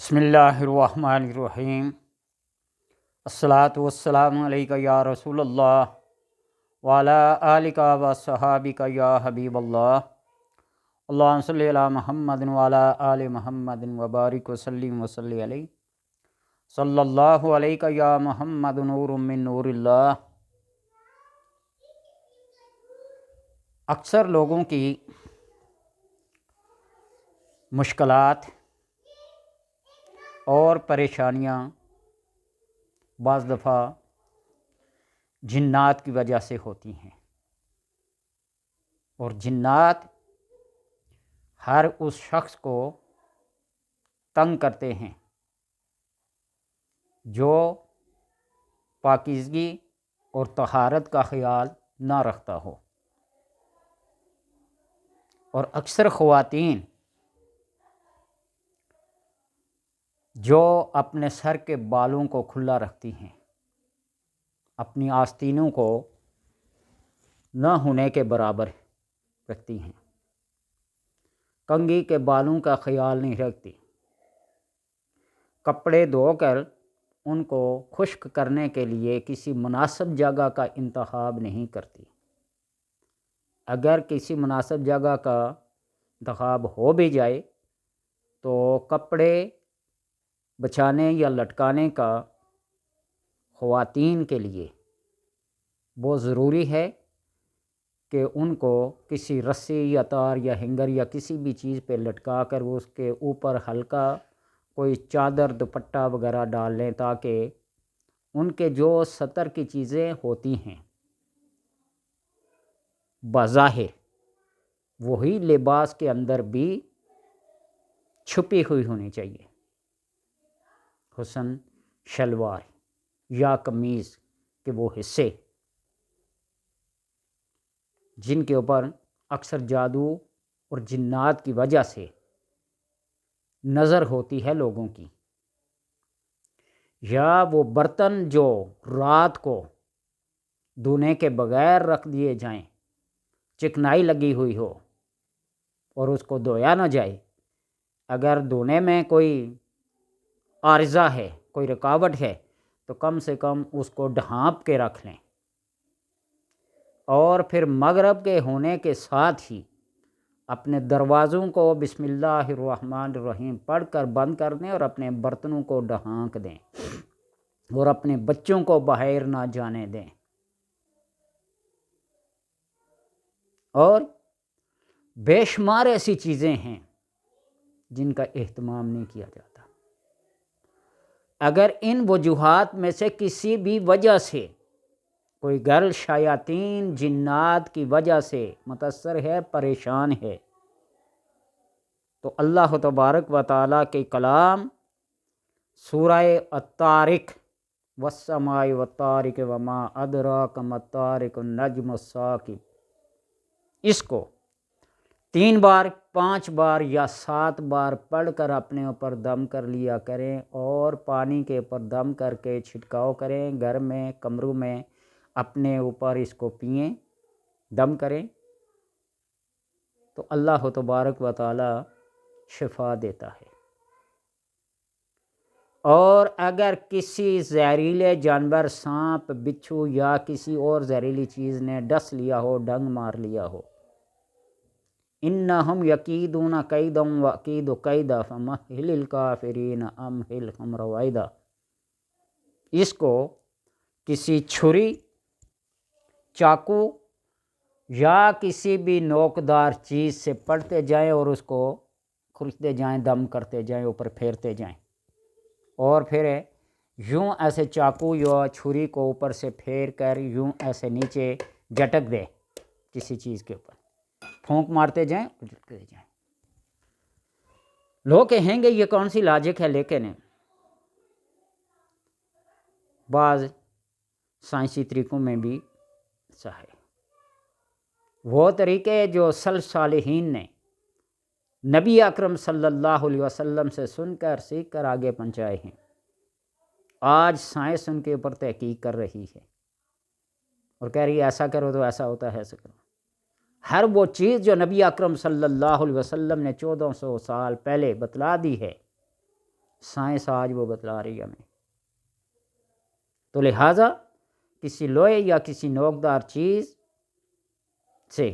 بسم اللہ الرحمن الرحیم۔ الصلاۃ والسلام علیک یا رسول اللہ وعلی آلک و صحابک یا حبیب اللہ۔ اللہم صلی علی محمد وعلی آل محمد وبارک وسلم وصلی علیہ صلی اللہ علیہ یا محمد نور من نور اللہ۔ اکثر لوگوں کی مشکلات اور پریشانیاں بعض دفعہ جنات کی وجہ سے ہوتی ہیں، اور جنات ہر اس شخص کو تنگ کرتے ہیں جو پاکیزگی اور طہارت کا خیال نہ رکھتا ہو، اور اکثر خواتین جو اپنے سر کے بالوں کو کھلا رکھتی ہیں، اپنی آستینوں کو نہ ہونے کے برابر رکھتی ہیں، کنگھی کے بالوں کا خیال نہیں رکھتی، کپڑے دھو کر ان کو خشک کرنے کے لیے کسی مناسب جگہ کا انتخاب نہیں کرتی۔ اگر کسی مناسب جگہ کا انتخاب ہو بھی جائے تو کپڑے بچھانے یا لٹکانے کا خواتین کے لیے بہت ضروری ہے کہ ان کو کسی رسی یا تار یا ہینگر یا کسی بھی چیز پہ لٹکا کر اس کے اوپر ہلکا کوئی چادر دوپٹہ وغیرہ ڈال لیں، تاکہ ان کے جو ستر کی چیزیں ہوتی ہیں بظاہر وہی لباس کے اندر بھی چھپی ہوئی ہونی چاہیے۔ حسن شلوار یا قمیض کے وہ حصے جن کے اوپر اکثر جادو اور جنات کی وجہ سے نظر ہوتی ہے لوگوں کی، یا وہ برتن جو رات کو دھونے کے بغیر رکھ دیے جائیں، چکنائی لگی ہوئی ہو اور اس کو دھویا نہ جائے، اگر دھونے میں کوئی عارضہ ہے، کوئی رکاوٹ ہے، تو کم سے کم اس کو ڈھانپ کے رکھ لیں، اور پھر مغرب کے ہونے کے ساتھ ہی اپنے دروازوں کو بسم اللہ الرحمن الرحیم پڑھ کر بند کر دیں، اور اپنے برتنوں کو ڈھانک دیں، اور اپنے بچوں کو باہر نہ جانے دیں۔ اور بے شمار ایسی چیزیں ہیں جن کا اہتمام نہیں کیا جاتا۔ اگر ان وجوہات میں سے کسی بھی وجہ سے کوئی گھر شیاطین جنات کی وجہ سے متاثر ہے، پریشان ہے، تو اللہ تبارک و تعالیٰ کے کلام سورہ الطارق والسماء والطارق وما ادراک ما الطارق النجم الثاقب، اس کو 3 بار 5 بار یا 7 بار پڑھ کر اپنے اوپر دم کر لیا کریں، اور پانی کے اوپر دم کر کے چھٹکاؤ کریں، گھر میں کمروں میں اپنے اوپر اس کو پئیں، دم کریں، تو اللہ تبارک و تعالی شفا دیتا ہے۔ اور اگر کسی زہریلے جانور، سانپ، بچھو یا کسی اور زہریلی چیز نے ڈس لیا ہو، ڈنگ مار لیا ہو، انہم یکیدون کیدا واکید کیدا فمہل الکافرین امہلہم رویدا، اس کو کسی چھری، چاقو یا کسی بھی نوکدار چیز سے پڑھتے جائیں اور اس کو کھرچتے جائیں، دم کرتے جائیں، اوپر پھیرتے جائیں، اور پھر یوں ایسے چاقو یا چھری کو اوپر سے پھیر کر یوں ایسے نیچے جھٹک دیں، کسی چیز کے اوپر پھونک مارتے جائیں اور جھٹکتے جائیں۔ لوگ کہیں گے یہ کون سی لاجک ہے، لیکن بعض سائنسی طریقوں میں بھی ایسا ہے۔ وہ طریقے جو سلف صالحین نے نبی اکرم صلی اللہ علیہ وسلم سے سن کر سیکھ کر آگے پہنچائے ہیں، آج سائنس ان کے اوپر تحقیق کر رہی ہے اور کہہ رہی ہے ایسا کرو تو ایسا ہوتا ہے، ایسا کرو۔ ہر وہ چیز جو نبی اکرم صلی اللہ علیہ وسلم نے 1400 سال پہلے بتلا دی ہے، سائنس آج وہ بتلا رہی ہے ہمیں۔ تو لہٰذا کسی لوہے یا کسی نوکدار چیز سے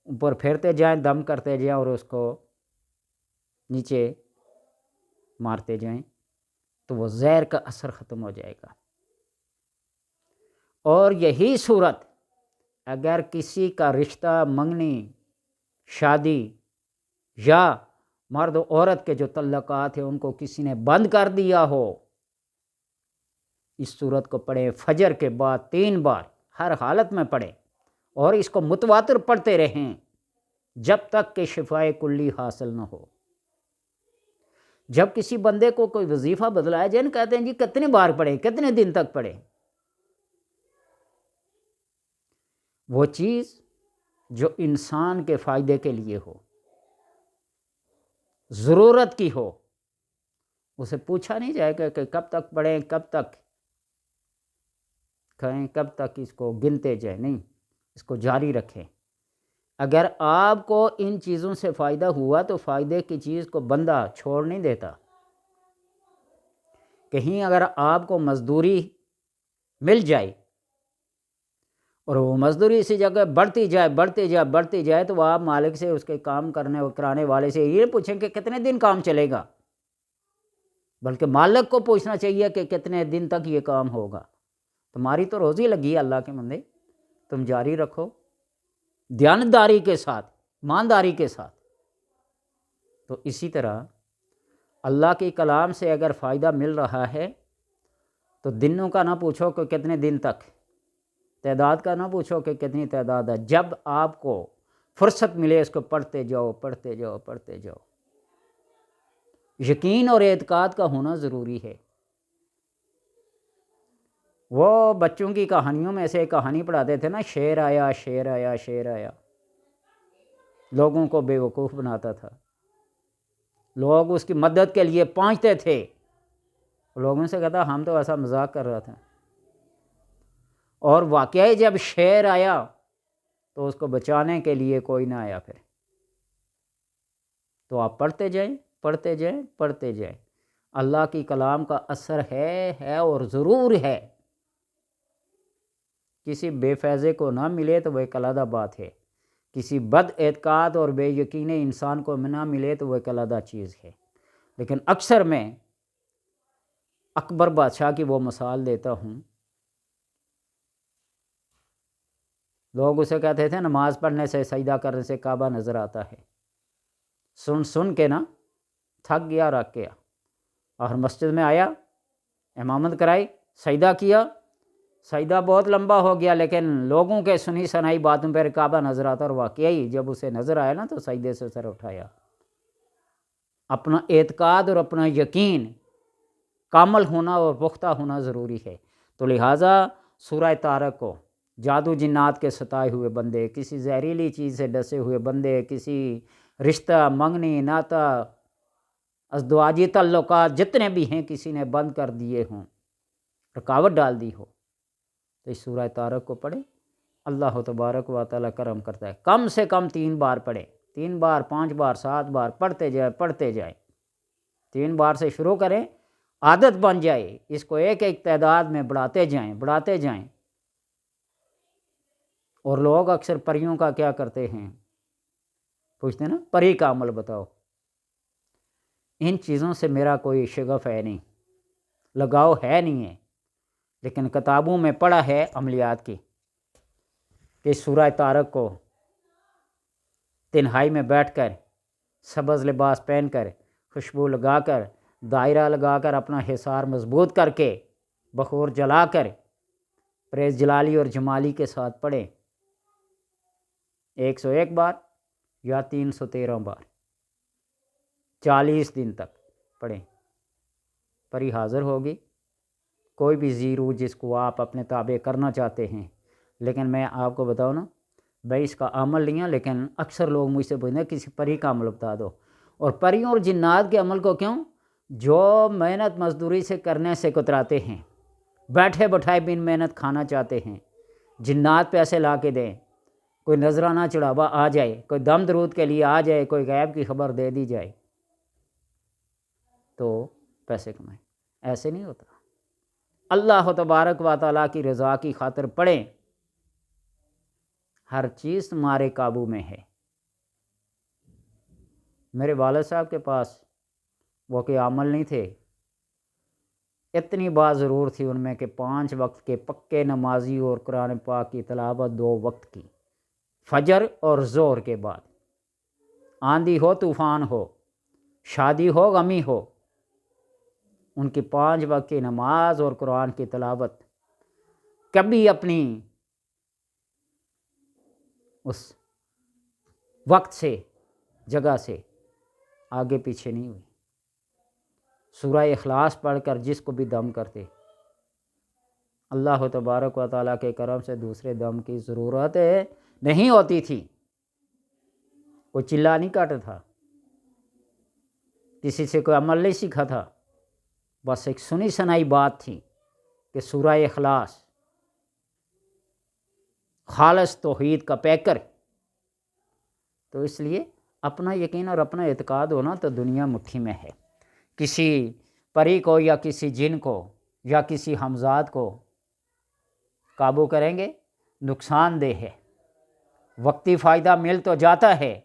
اوپر پھیرتے جائیں، دم کرتے جائیں اور اس کو نیچے مارتے جائیں تو وہ زہر کا اثر ختم ہو جائے گا۔ اور یہی صورت اگر کسی کا رشتہ، منگنی، شادی یا مرد و عورت کے جو تعلقات ہیں ان کو کسی نے بند کر دیا ہو، اس صورت کو پڑھیں فجر کے بعد 3 بار، ہر حالت میں پڑھیں اور اس کو متواتر پڑھتے رہیں جب تک کہ شفائے کلی حاصل نہ ہو۔ جب کسی بندے کو کوئی وظیفہ بدلایا جائے، کہتے ہیں جی کتنے بار پڑھیں، کتنے دن تک پڑھیں، وہ چیز جو انسان کے فائدے کے لیے ہو، ضرورت کی ہو، اسے پوچھا نہیں جائے گا کہ کب تک پڑھیں، کب تک کھائیں، کب تک اس کو گنتے جائیں، نہیں، اس کو جاری رکھیں۔ اگر آپ کو ان چیزوں سے فائدہ ہوا تو فائدے کی چیز کو بندہ چھوڑ نہیں دیتا۔ کہیں اگر آپ کو مزدوری مل جائے اور وہ مزدوری اسی جگہ بڑھتی جائے تو وہ آپ مالک سے، اس کے کام کرنے اور کرانے والے سے یہ پوچھیں کہ کتنے دن کام چلے گا، بلکہ مالک کو پوچھنا چاہیے کہ کتنے دن تک یہ کام ہوگا۔ تمہاری تو روزی لگی ہے اللہ کے بندے، تم جاری رکھو دیانتداری کے ساتھ، ایمانداری کے ساتھ۔ تو اسی طرح اللہ کے کلام سے اگر فائدہ مل رہا ہے تو دنوں کا نہ پوچھو کہ کتنے دن تک، تعداد کا نہ پوچھو کہ کتنی تعداد ہے، جب آپ کو فرصت ملے اس کو پڑھتے جاؤ، پڑھتے جاؤ، پڑھتے جاؤ۔ یقین اور اعتقاد کا ہونا ضروری ہے۔ وہ بچوں کی کہانیوں میں سے ایک کہانی پڑھاتے تھے نا، شیر آیا، شیر آیا، شیر آیا، لوگوں کو بے وقوف بناتا تھا، لوگ اس کی مدد کے لیے پہنچتے تھے، لوگوں سے کہتا ہم تو ایسا مذاق کر رہا تھا، اور واقعی جب شیر آیا تو اس کو بچانے کے لیے کوئی نہ آیا۔ پھر تو آپ پڑھتے جائیں، پڑھتے جائیں، پڑھتے جائیں۔ اللہ کی کلام کا اثر ہے اور ضرور ہے۔ کسی بے فیضے کو نہ ملے تو وہ ایک علیحدہ بات ہے، کسی بد اعتقاد اور بے یقین انسان کو نہ ملے تو وہ ایک علیحدہ چیز ہے۔ لیکن اکثر میں اکبر بادشاہ کی وہ مثال دیتا ہوں، لوگ اسے کہتے تھے نماز پڑھنے سے، سجدہ کرنے سے کعبہ نظر آتا ہے، سن کے نا تھک گیا، رکھ گیا، اور مسجد میں آیا، امامت کرائی، سجدہ کیا، سجدہ بہت لمبا ہو گیا، لیکن لوگوں کے سنی سنائی باتوں پر کعبہ نظر آتا، اور واقعی جب اسے نظر آیا نا تو سجدے سے سر اٹھایا۔ اپنا اعتقاد اور اپنا یقین کامل ہونا اور پختہ ہونا ضروری ہے۔ تو لہٰذا سورہ طارق کو جادو جنات کے ستائے ہوئے بندے، کسی زہریلی چیز سے ڈسے ہوئے بندے، کسی رشتہ، منگنی، ناتا، ازدواجی تعلقات جتنے بھی ہیں کسی نے بند کر دیے ہوں، رکاوٹ ڈال دی ہو، تو اس سورہ طارق کو پڑھیں، اللہ تبارک و تعالیٰ کرم کرتا ہے۔ کم سے کم 3 بار پڑھیں، 3 بار، 5 بار، 7 بار پڑھتے جائیں، پڑھتے جائیں۔ 3 بار سے شروع کریں، عادت بن جائے، اس کو ایک ایک تعداد میں بڑھاتے جائیں، بڑھاتے جائیں۔ اور لوگ اکثر پریوں کا کیا کرتے ہیں، پوچھتے ہیں نا پری کا عمل بتاؤ۔ ان چیزوں سے میرا کوئی شغف ہے نہیں، لگاؤ ہے نہیں ہے، لیکن کتابوں میں پڑھا ہے عملیات کی کہ سورہ طارق کو تنہائی میں بیٹھ کر، سبز لباس پہن کر، خوشبو لگا کر، دائرہ لگا کر، اپنا حصار مضبوط کر کے، بخور جلا کر، پریز جلالی اور جمالی کے ساتھ پڑھیں، 101 بار یا 313 بار، 40 دن تک پڑھیں، پری حاضر ہوگی۔ کوئی بھی زیرو جس کو آپ اپنے تابع کرنا چاہتے ہیں، لیکن میں آپ کو بتاؤں نا، میں اس کا عمل نہیں ہوں، لیکن اکثر لوگ مجھ سے پوچھتے ہیں کسی پری کا عمل بتا دو۔ اور پریوں اور جنات کے عمل کو کیوں؟ جو محنت مزدوری سے کرنے سے کتراتے ہیں، بیٹھے بٹھائے بن محنت کھانا چاہتے ہیں، جنات پیسے لا کے دیں، کوئی نذرانہ چڑھاوا آ جائے، کوئی دم درود کے لیے آ جائے، کوئی غیب کی خبر دے دی جائے، تو پیسے کمائیں، ایسے نہیں ہوتا۔ اللہ تبارک و تعالیٰ کی رضا کی خاطر پڑھیں، ہر چیز تمہارے قابو میں ہے۔ میرے والد صاحب کے پاس وہ کہ عمل نہیں تھے، اتنی بات ضرور تھی ان میں کہ 5 وقت کے پکے نمازی اور قرآن پاک کی تلاوت 2 وقت کی، فجر اور ظہر کے بعد، آندھی ہو طوفان ہو، شادی ہو غمی ہو، ان کی 5 وقت کی نماز اور قرآن کی تلاوت کبھی اپنی اس وقت سے جگہ سے آگے پیچھے نہیں ہوئی۔ سورہ اخلاص پڑھ کر جس کو بھی دم کرتے، اللہ تبارک و تعالیٰ کے کرم سے دوسرے دم کی ضرورت نہیں ہوتی تھی۔ کوئی چلا نہیں کاٹا تھا، کسی سے کوئی عمل نہیں سیکھا تھا، بس ایک سنی سنائی بات تھی کہ سورہ اخلاص خالص توحید کا پیکر۔ تو اس لیے اپنا یقین اور اپنا اعتقاد ہونا تو دنیا مٹھی میں ہے۔ کسی پری کو یا کسی جن کو یا کسی ہمزاد کو قابو کریں گے نقصان دہ ہے، وقتی فائدہ مل تو جاتا ہے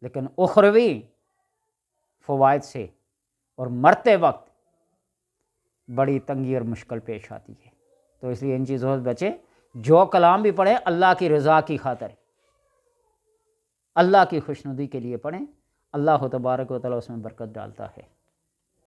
لیکن اخروی فوائد سے اور مرتے وقت بڑی تنگی اور مشکل پیش آتی ہے۔ تو اس لیے ان چیزوں سے بچیں۔ جو کلام بھی پڑھیں اللہ کی رضا کی خاطر، اللہ کی خوشنودی کے لیے پڑھیں، اللہ تبارک و تعالیٰ اس میں برکت ڈالتا ہے۔